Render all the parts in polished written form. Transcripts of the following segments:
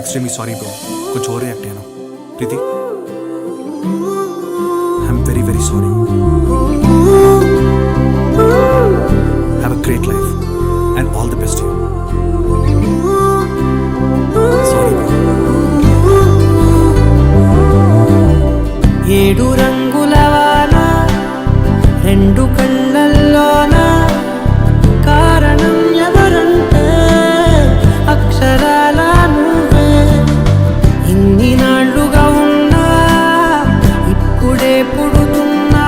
Extremely sorry bro, కొంచెం over react అయ్యాను. Preethi, I'm very very sorry. Have a great life and all the best you. Sorry bro. ఏడు రంగుల వాన రెండు కళ్ళల్లోన కారణం ఎవరంటే అక్షరాల నువ్వే. ఇన్ని నాళ్ళుగా ఉన్నా ఇప్పుడే పుడుతున్నా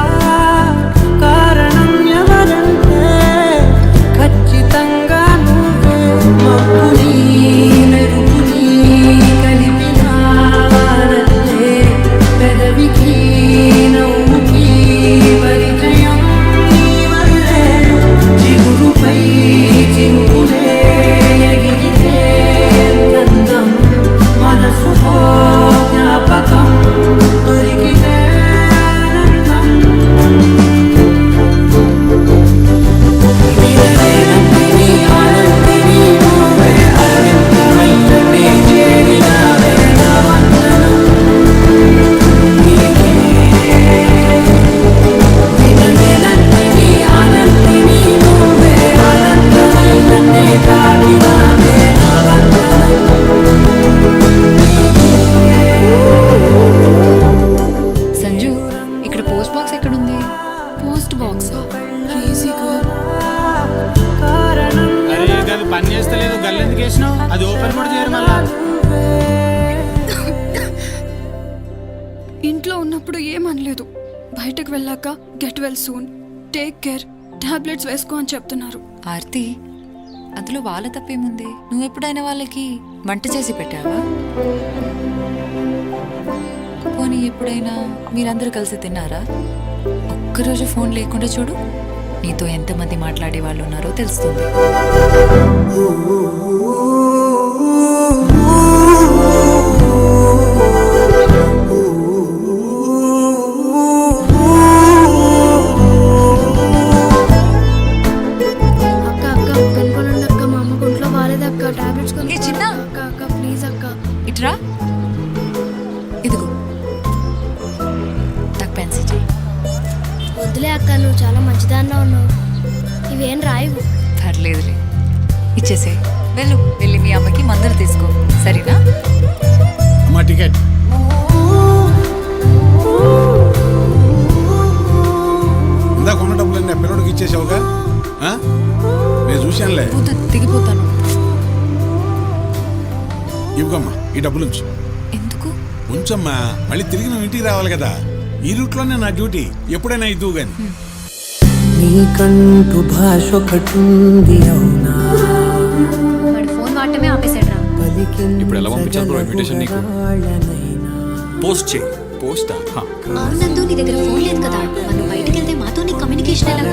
కారణం ఎవరంటే ఖచ్చితంగా నువ్వే. మబ్బుని మెరుపుని కలిపిన వానల్లే పెదవికి నవ్వుకి పరిచయం నీ వల్లే. చిగురుపై చిగురే ఎగిరితే అందం మనసులో జ్ఞాపకం దొరికితే ఆనందం. వినలేనంటిని ఆనందిని నువ్వే అరవిందమైననే చేరినావే నా వందనం నీకే. వినలేనంటిని ఆనందిని నువ్వే ఆనందమైననే తాకినావే నా వందనం. సంజు, ఇక్కడ పోస్ట్ బాక్స్ ఎక్కడుంది? పోస్ట్ బాక్స్ అరే అది పని చేస్తలేదు, గల్లు ఎందుకు వేసినావు? అది ఓపెన్ కూడా చేయరు మళ్ళా. ఇంట్లో ఉన్నప్పుడు ఏమనలేదు, బయటకు వెళ్ళాక get well soon, take care, tablets వేసుకో అని చెప్తున్నారు. ఆర్తి, అందులో వాళ్ళ తప్పేముంది? నువ్వెప్పుడైనా వాళ్ళకి వంట చేసి పెట్టావా? పోనీ ఎప్పుడైనా మీరందరూ కలిసి తిన్నారా? ఒక్కరోజు ఫోన్ లేకుండా చూడు, నీతో ఎంతమంది మాట్లాడే వాళ్ళు ఉన్నారో తెలుస్తుంది. అక్క అక్క పెనుకోనండి అక్క, మా అమ్మ గుంట్లో బాగాలేదక్క, టాబ్లెట్స్ ఏ చిన్న? అక్క అక్క ప్లీజ్ అక్క. ఇట్రా, ఇదిగో నాకు పెన్సిల్ చెయ్యి. వద్దులే అక్క, నువ్వు చాలా మంచిదాన్నా ఉన్నావు, ఇవేం రాయవు. పర్లేదులే, ఇచ్చేసే. వెళ్ళి మీ అమ్మకి మందులు తీసుకో, సరేనా? అమ్మా టికెట్. ఇందాక ఉన్న డబ్బులన్నీ ఆ పిల్లడికి ఇచ్చేసావుగా? నేను చూశానులే. వద్దు, దిగిపోతాను. ఇవ్వమ్మా, ఈ డబ్బులు ఉంచు. ఎందుకు? ఉంచమ్మా, మళ్ళీ తిరిగి నువ్వు ఇంటికి రావాలి కదా. ఈ రూట్లోనే నా డ్యూటీ, ఎప్పుడైనా ఇద్దువు గాని. నీకంటూ భాష ఒకటుంది అవునా, వాడు ఫోన్ వాడటమే ఆపేశాడు రా. ఇప్పుడు ఎలా పంపించాలి బ్రో ఇన్విటేషన్ నీకు? పోస్ట్ చేయి. పోస్టా? అవునందు, నీ దగ్గర ఫోన్ లేదు కదా, మనం బయటికి వెళ్తే మాతో నీ కమ్యూనికేషన్ ఎలా?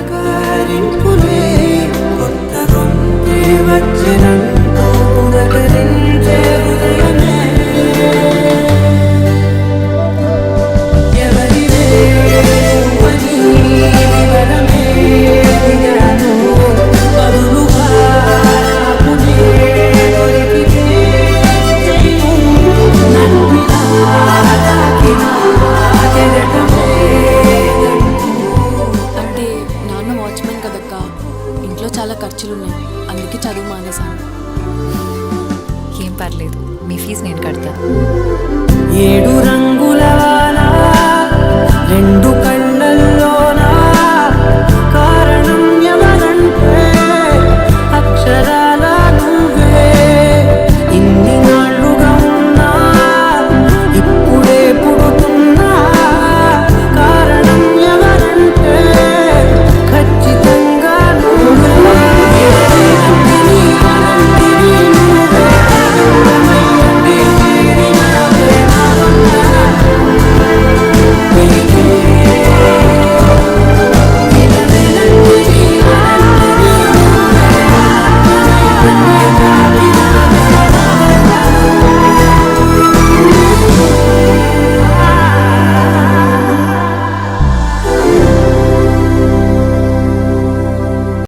అంటే నాన్న వాచ్మెన్ కదక్క, ఇంట్లో చాలా ఖర్చులున్నాయి, అందుకే చదువు మానేశాను. ఏం పర్లేదు, మీ ఫీజు నేను కడతాను. ఏడు రంగు